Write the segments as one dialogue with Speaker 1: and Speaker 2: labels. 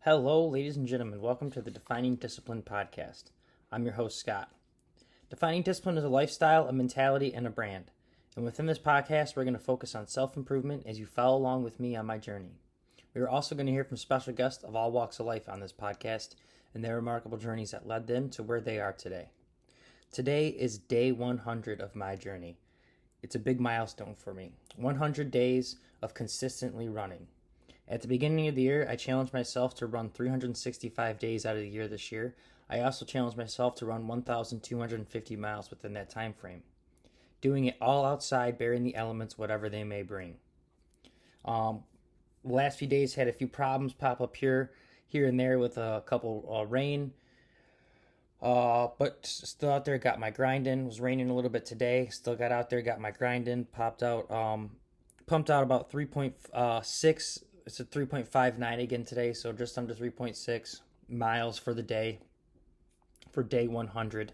Speaker 1: Hello, ladies and gentlemen. Welcome to the Defining Discipline podcast. I'm your host, Scott. Defining discipline is a lifestyle, a mentality, and a brand. And within this podcast, we're going to focus on self improvement as you follow along with me on my journey. We are also going to hear from special guests of all walks of life on this podcast and their remarkable journeys that led them to where they are today. Today is day 100 of my journey. It's a big milestone for me. 100 days of consistently running. At the beginning of the year, I challenged myself to run 365 days out of the year this year. I also challenged myself to run 1,250 miles within that time frame. Doing it all outside, bearing the elements, whatever they may bring. The last few days had a few problems pop up here and there with a couple rain. But still out there, got my grind in. Was raining a little bit today. Still got out there, got my grind in. Pumped out about 3.6. It's a 3.59 again today, so just under 3.6 miles for the day, for day 100.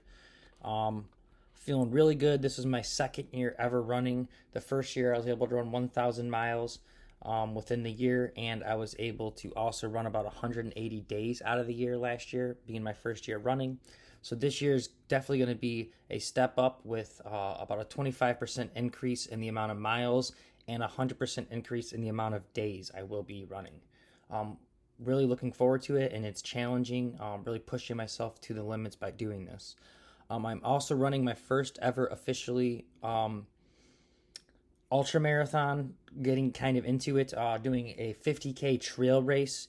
Speaker 1: Feeling really good. This is my second year ever running. The first year I was able to run 1,000 miles within the year, and I was able to also run about 180 days out of the year last year, being my first year running. So this year is definitely going to be a step up with about a 25% increase in the amount of miles and a 100% increase in the amount of days I will be running. Really looking forward to it, and it's challenging, really pushing myself to the limits by doing this. I'm also running my first ever officially ultra marathon, getting kind of into it, doing a 50K trail race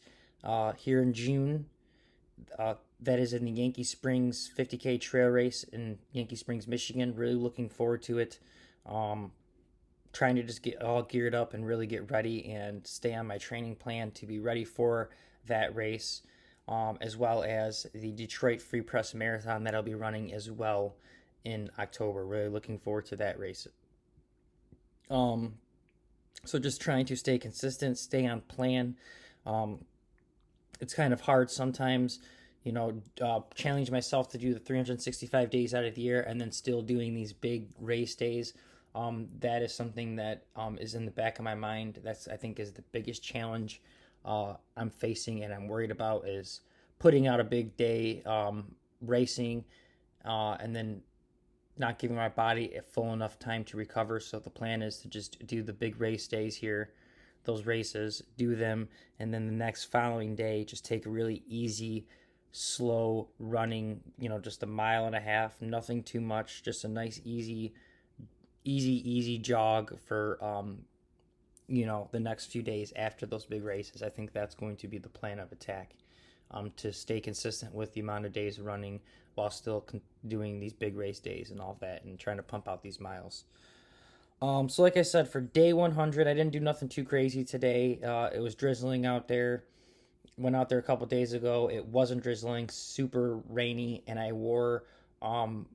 Speaker 1: here in June. That is in the Yankee Springs 50K trail race in Yankee Springs, Michigan. Really looking forward to it. Trying to just get all geared up and really get ready and stay on my training plan to be ready for that race, as well as the Detroit Free Press Marathon that I'll be running as well in October. Really looking forward to that race. So just trying to stay consistent, stay on plan. It's kind of hard sometimes, challenge myself to do the 365 days out of the year and then still doing these big race days. That is something that is in the back of my mind. That's, I think, is the biggest challenge I'm facing and I'm worried about, is putting out a big day, racing, and then not giving my body a full enough time to recover. So the plan is to just do the big race days here, those races, do them, and then the next following day just take a really easy, slow running, just a mile and a half, nothing too much, just a nice easy jog for the next few days after those big races. I think that's going to be the plan of attack, to stay consistent with the amount of days running while still doing these big race days and all that, and trying to pump out these miles. So like I said, for day 100, I didn't do nothing too crazy today. It was drizzling out there. Went out there a couple days ago. It wasn't drizzling, super rainy, and I wore kind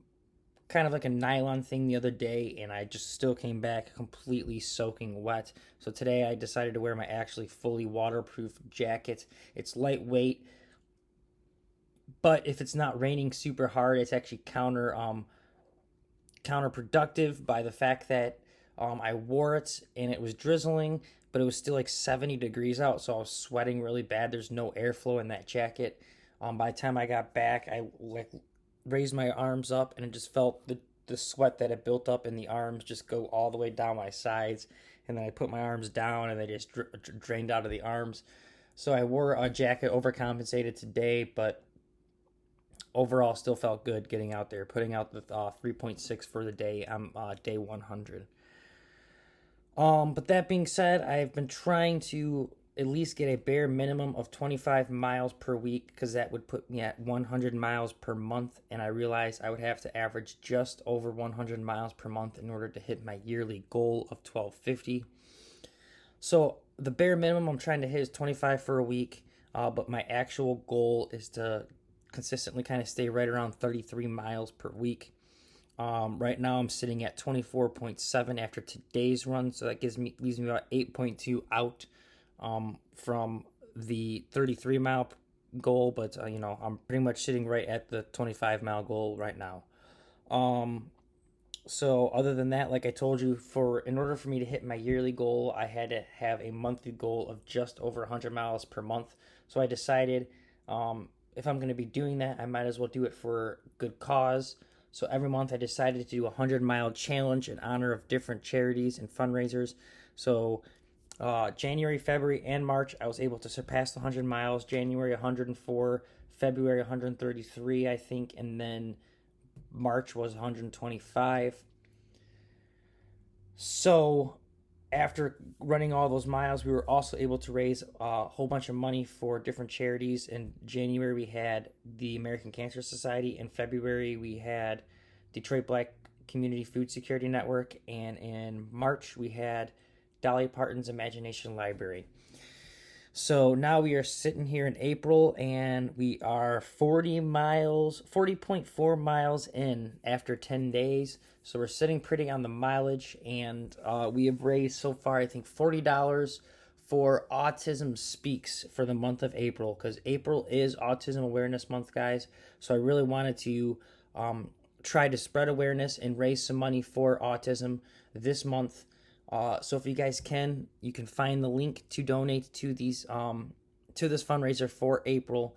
Speaker 1: of like a nylon thing the other day, and I just still came back completely soaking wet. So today I decided to wear my actually fully waterproof jacket. It's lightweight, but if it's not raining super hard, it's actually counterproductive by the fact that I wore it and it was drizzling, but it was still like 70 degrees out, so I was sweating really bad. There's no airflow in that jacket. By the time I got back, I raised my arms up, and it just felt the sweat that had built up in the arms just go all the way down my sides, and then I put my arms down and they just drained out of the arms. So I wore a jacket, overcompensated today, but overall still felt good getting out there, putting out the 3.6 for the day. I'm day 100. But that being said, I've been trying to at least get a bare minimum of 25 miles per week, because that would put me at 100 miles per month, and I realized I would have to average just over 100 miles per month in order to hit my yearly goal of 1250. So the bare minimum I'm trying to hit is 25 for a week, but my actual goal is to consistently kind of stay right around 33 miles per week. Right now I'm sitting at 24.7 after today's run, so that leaves me about 8.2 out from the 33 mile goal, but I'm pretty much sitting right at the 25 mile goal right now. So other than that, like I told you, in order for me to hit my yearly goal, I had to have a monthly goal of just over 100 miles per month. So I decided if I'm going to be doing that, I might as well do it for good cause. So every month I decided to do a 100-mile challenge in honor of different charities and fundraisers. So January, February, and March, I was able to surpass the 100 miles. January 104, February 133, I think, and then March was 125. So after running all those miles, we were also able to raise a whole bunch of money for different charities. In January, we had the American Cancer Society. In February, we had Detroit Black Community Food Security Network. And in March, we had Dolly Parton's Imagination Library. So now we are sitting here in April, and we are 40.4 miles in after 10 days. So we're sitting pretty on the mileage, and we have raised so far, I think, $40 for Autism Speaks for the month of April, because April is Autism Awareness Month, guys. So I really wanted to try to spread awareness and raise some money for autism this month. So if you guys can, you can find the link to donate to these to this fundraiser for April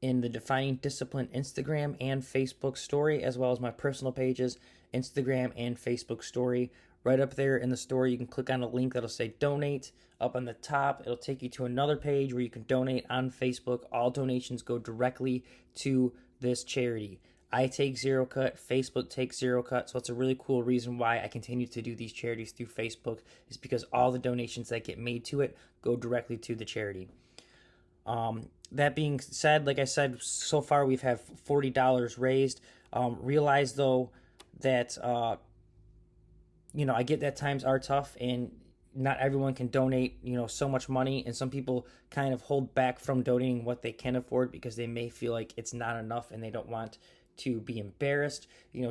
Speaker 1: in the Defining Discipline Instagram and Facebook story, as well as my personal pages, Instagram and Facebook story. Right up there in the story, you can click on a link that'll say donate. Up on the top, it'll take you to another page where you can donate on Facebook. All donations go directly to this charity. I take zero cut, Facebook takes zero cut, so it's a really cool reason why I continue to do these charities through Facebook, is because all the donations that get made to it go directly to the charity. That being said, like I said, so far we've had $40 raised. Realize though that I get that times are tough, and not everyone can donate so much money, and some people kind of hold back from donating what they can afford because they may feel like it's not enough and they don't want to be embarrassed.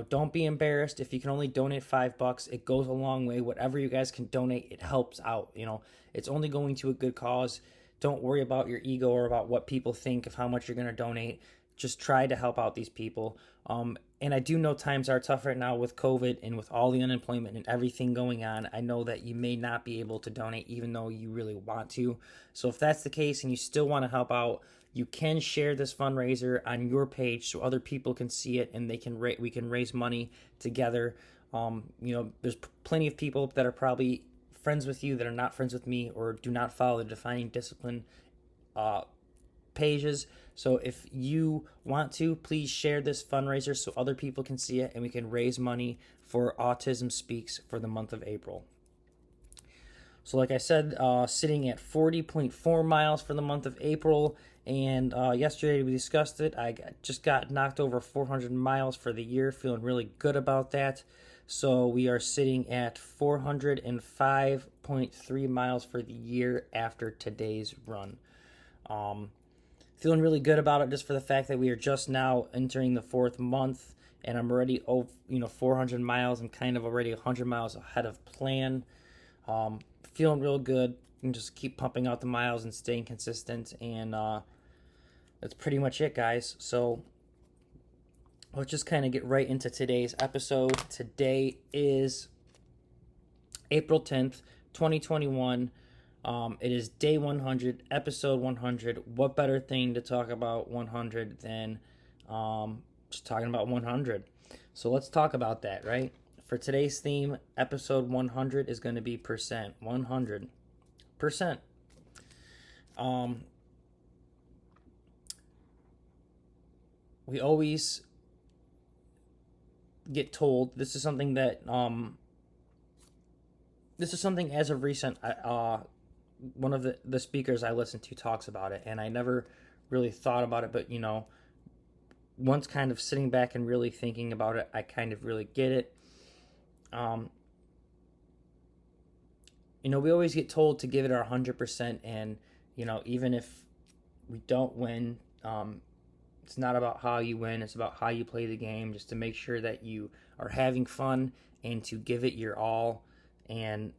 Speaker 1: Don't be embarrassed. If you can only donate $5, it goes a long way. Whatever you guys can donate, it helps out. It's only going to a good cause. Don't worry about your ego or about what people think of how much you're going to donate. Just try to help out these people. And I do know times are tough right now with COVID and with all the unemployment and everything going on. I know that you may not be able to donate even though you really want to. So if that's the case and you still want to help out, you can share this fundraiser on your page so other people can see it, and we can raise money together. There's plenty of people that are probably friends with you that are not friends with me or do not follow the Defining Discipline pages. So if you want to, please share this fundraiser so other people can see it and we can raise money for Autism Speaks for the month of April. So like I said, sitting at 40.4 miles for the month of April, and yesterday we discussed it. I just got knocked over 400 miles for the year, feeling really good about that. So we are sitting at 405.3 miles for the year after today's run. Feeling really good about it just for the fact that we are just now entering the 4th month, and I'm already 400 miles. I'm kind of already 100 miles ahead of plan. Feeling real good, and just keep pumping out the miles and staying consistent, and that's pretty much it, guys. So let's just kind of get right into today's episode. Today is April 10th, 2021. It is day 100, episode 100. What better thing to talk about 100 than just talking about 100? So let's talk about that, right? For today's theme, episode 100 is going to be percent. 100%. We always get told, this is something as of recent, one of the speakers I listen to talks about it, and I never really thought about it, but once kind of sitting back and really thinking about it, I kind of really get it. We always get told to give it our 100%, and even if we don't win, it's not about how you win, it's about how you play the game, just to make sure that you are having fun and to give it your all. And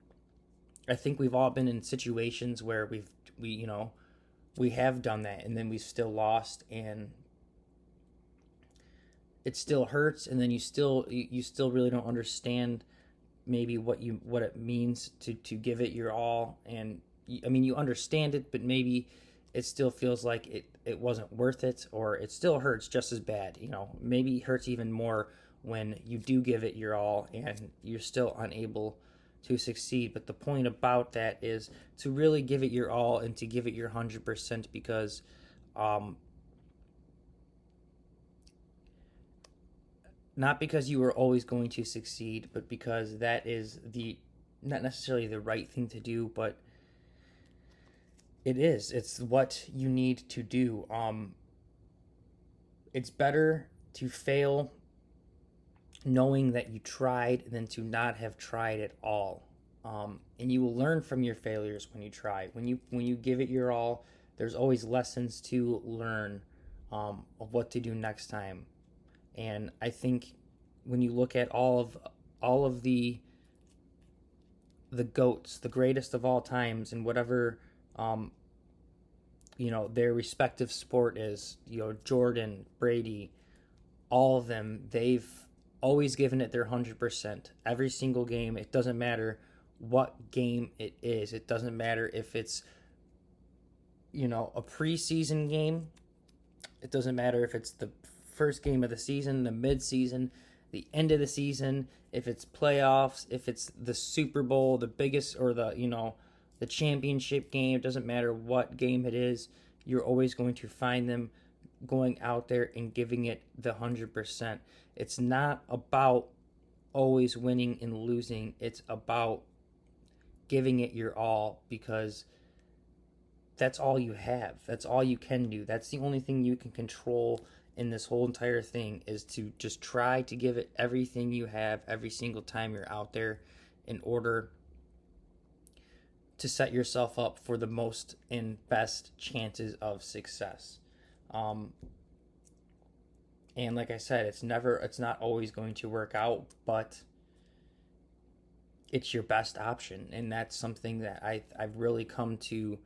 Speaker 1: I think we've all been in situations where we have done that, and then we've still lost, and it still hurts, and then you still really don't understand maybe what it means to give it your all. And you understand it, but maybe it still feels like it wasn't worth it, or it still hurts just as bad. Maybe it hurts even more when you do give it your all and you're still unable to succeed. But the point about that is to really give it your all and to give it your 100%, because not because you are always going to succeed, but because that is not necessarily the right thing to do, but it's what you need to do. It's better to fail knowing that you tried than to not have tried at all. And you will learn from your failures when you try. When you give it your all, there's always lessons to learn, of what to do next time. And I think when you look at all of the goats, the greatest of all times, and whatever their respective sport is, Jordan, Brady, all of them, they've always given it their 100% every single game. It doesn't matter what game it is. It doesn't matter if it's a preseason game. It doesn't matter if it's the first game of the season, the mid-season, the end of the season, if it's playoffs, if it's the Super Bowl, the biggest, or the championship game. It doesn't matter what game it is. You're always going to find them going out there and giving it the 100%. It's not about always winning and losing. It's about giving it your all, because that's all you have. That's all you can do. That's the only thing you can control in this whole entire thing, is to just try to give it everything you have every single time you're out there, in order to set yourself up for the most and best chances of success. And like I said, it's not always going to work out, but it's your best option. And that's something that I've really come to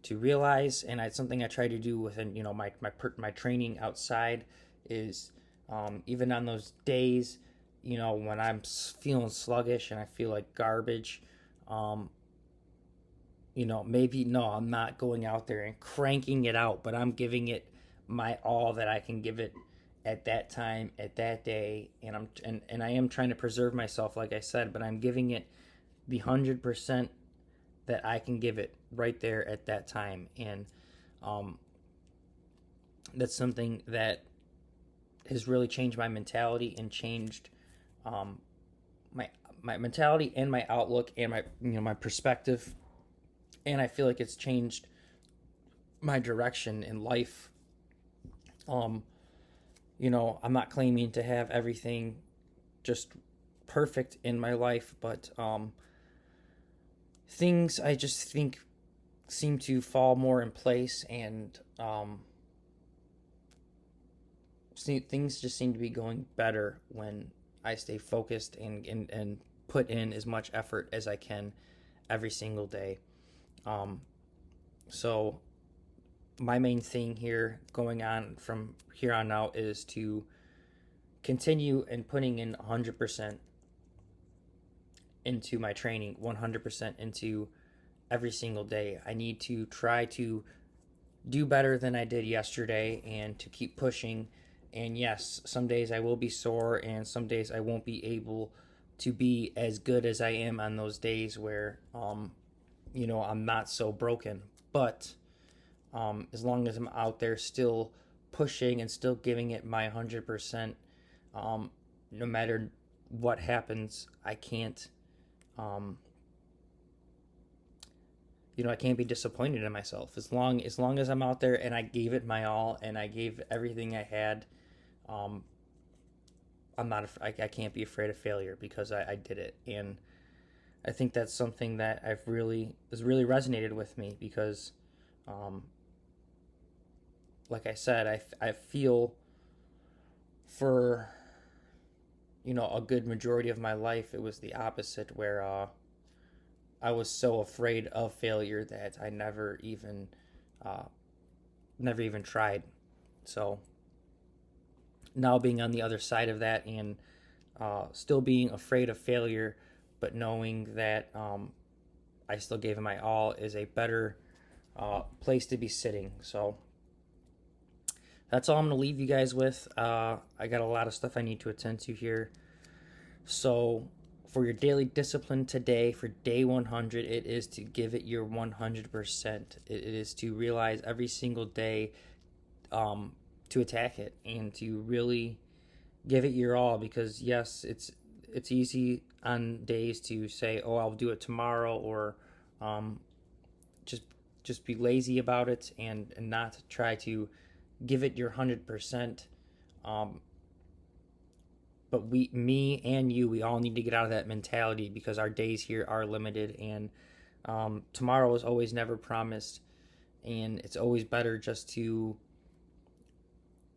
Speaker 1: realize, and it's something I try to do within my training outside, is even on those days when I'm feeling sluggish and I feel like garbage, maybe I'm not going out there and cranking it out, but I'm giving it my all that I can give it at that time, at that day, and I am trying to preserve myself, like I said, but I'm giving it the 100% that I can give it right there at that time. And that's something that has really changed my mentality, and changed my mentality and my outlook and my perspective. And I feel like it's changed my direction in life. I'm not claiming to have everything just perfect in my life, but things I just think seem to fall more in place, and things just seem to be going better when I stay focused and put in as much effort as I can every single day. So my main thing here going on from here on out is to continue and putting in 100% into my training, 100% into every single day. I need to try to do better than I did yesterday, and to keep pushing. And yes, some days I will be sore, and some days I won't be able to be as good as I am on those days where I'm not so broken. But as long as I'm out there still pushing and still giving it my 100%, no matter what happens, I can't I can't be disappointed in myself. As long as I'm out there and I gave it my all and I gave everything I had, I can't be afraid of failure, because I did it. And I think that's something that has really resonated with me, because like I said, I feel for a good majority of my life it was the opposite, where I was so afraid of failure that I never even tried. So now being on the other side of that, and still being afraid of failure, but knowing that I still gave it my all, is a better place to be sitting. So that's all I'm going to leave you guys with. I got a lot of stuff I need to attend to here. So for your daily discipline today, for day 100, it is to give it your 100%. It is to realize every single day to attack it and to really give it your all, because yes, it's easy on days to say, oh, I'll do it tomorrow, or just be lazy about it and not try to give it your 100%. But me and you, we all need to get out of that mentality, because our days here are limited, and tomorrow is always never promised, and it's always better just to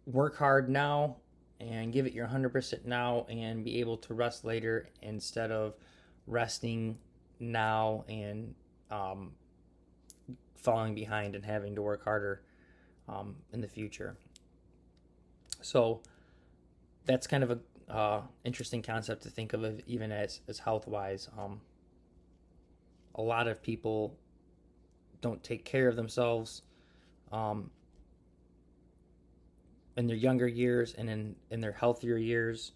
Speaker 1: work hard now and give it your 100% now and be able to rest later, instead of resting now and falling behind and having to work harder in the future. So that's kind of a interesting concept to think of, even as health wise. A lot of people don't take care of themselves in their younger years and in their healthier years,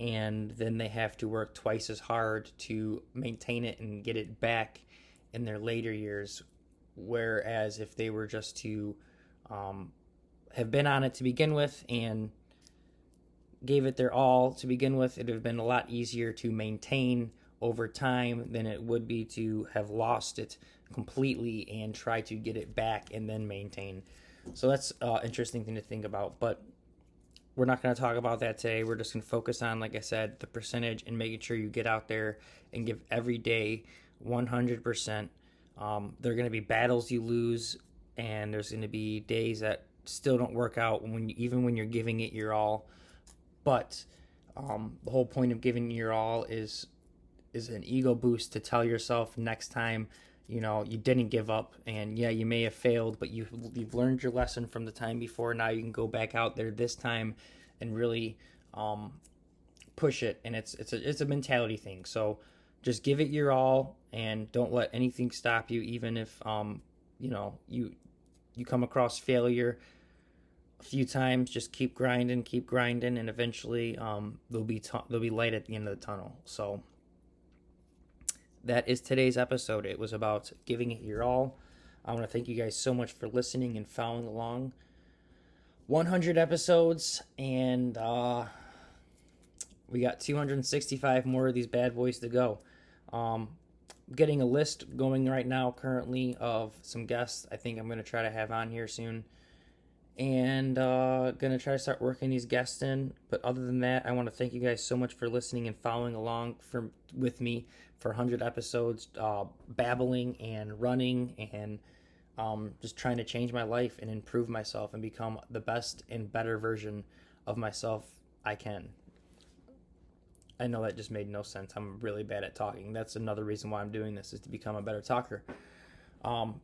Speaker 1: and then they have to work twice as hard to maintain it and get it back in their later years. Whereas if they were just to have been on it to begin with and gave it their all to begin with, it would have been a lot easier to maintain over time than it would be to have lost it completely and try to get it back and then maintain. So that's an interesting thing to think about, but we're not going to talk about that today. We're just going to focus on, like I said, the percentage and making sure you get out there and give every day 100%. There are going to be battles you lose, and there's going to be days that still don't work out even when you're giving it your all. But the whole point of giving your all is an ego boost to tell yourself next time, you didn't give up, and yeah, you may have failed, but you've learned your lesson from the time before. Now you can go back out there this time and really push it. And it's a mentality thing. So just give it your all and don't let anything stop you, even if you come across failure a few times. Just keep grinding, and eventually there'll be light at the end of the tunnel. So that is today's episode. It was about giving it your all. I want to thank you guys so much for listening and following along. 100 episodes, and we got 265 more of these bad boys to go. Getting a list going right now currently of some guests I think I'm going to try to have on here soon. And going to try to start working these guests in. But other than that, I want to thank you guys so much for listening and following along with me for 100 episodes, babbling and running and just trying to change my life and improve myself and become the best and better version of myself I can. I know that just made no sense. I'm really bad at talking. That's another reason why I'm doing this, is to become a better talker.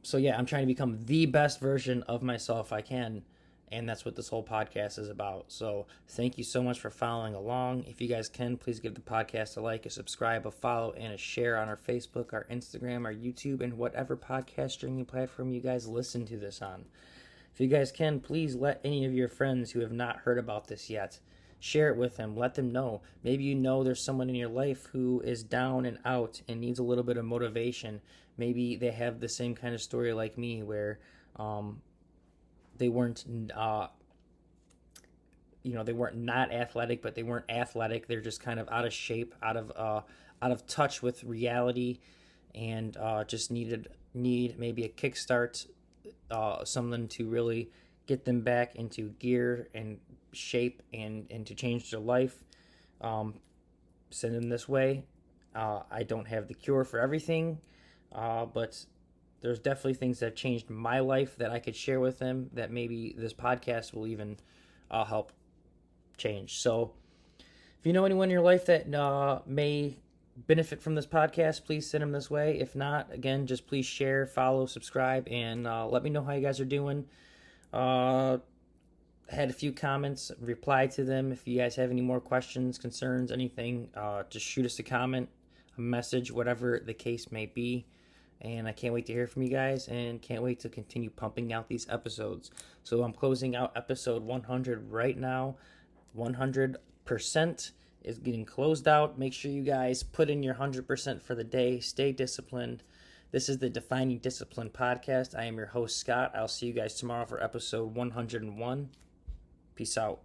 Speaker 1: So yeah, I'm trying to become the best version of myself I can. And that's what this whole podcast is about. So thank you so much for following along. If you guys can, please give the podcast a like, a subscribe, a follow, and a share on our Facebook, our Instagram, our YouTube, and whatever podcast streaming platform you guys listen to this on. If you guys can, please let any of your friends who have not heard about this yet, share it with them. Let them know. Maybe there's someone in your life who is down and out and needs a little bit of motivation. Maybe they have the same kind of story like me, where they weren't they weren't not athletic, but they weren't athletic. They're just kind of out of shape, out of touch with reality, and just need maybe a kickstart, something to really get them back into gear and shape and to change their life. Send them this way. I don't have the cure for everything, but there's definitely things that have changed my life that I could share with them, that maybe this podcast will even help change. So if you know anyone in your life that may benefit from this podcast, please send them this way. If not, again, just please share, follow, subscribe, and let me know how you guys are doing. Had a few comments, replied to them. If you guys have any more questions, concerns, anything, just shoot us a comment, a message, whatever the case may be. And I can't wait to hear from you guys and can't wait to continue pumping out these episodes. So I'm closing out episode 100 right now. 100% is getting closed out. Make sure you guys put in your 100% for the day. Stay disciplined. This is the Defining Discipline podcast. I am your host, Scott. I'll see you guys tomorrow for episode 101. Peace out.